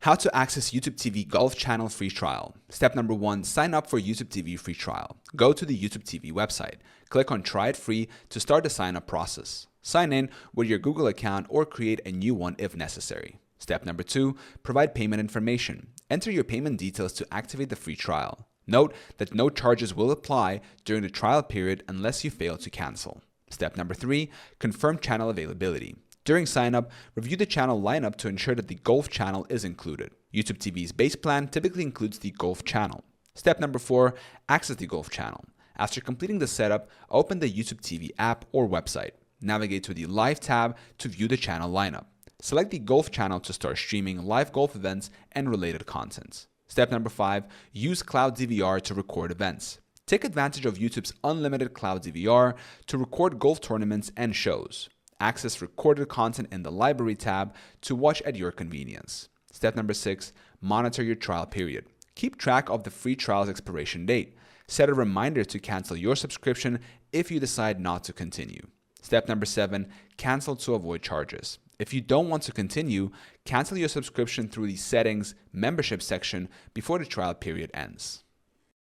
How to access YouTube TV Golf Channel free trial. Step number 1, sign up for YouTube TV free trial. Go to the YouTube TV website. Click on Try it free to start the sign up process. Sign in with your Google account or create a new one if necessary. Step number 2, provide payment information. Enter your payment details to activate the free trial. Note that no charges will apply during the trial period unless you fail to cancel. Step number 3, confirm channel availability. During sign-up, review the channel lineup to ensure that the Golf channel is included. YouTube TV's base plan typically includes the Golf channel. Step number 4, access the Golf channel. After completing the setup, open the YouTube TV app or website. Navigate to the Live tab to view the channel lineup. Select the Golf channel to start streaming live golf events and related content. Step number 5, use Cloud DVR to record events. Take advantage of YouTube's unlimited Cloud DVR to record golf tournaments and shows. Access recorded content in the Library tab to watch at your convenience. Step number 6, monitor your trial period. Keep track of the free trial's expiration date. Set a reminder to cancel your subscription if you decide not to continue. Step number 7, cancel to avoid charges. If you don't want to continue, cancel your subscription through the Settings Membership section before the trial period ends.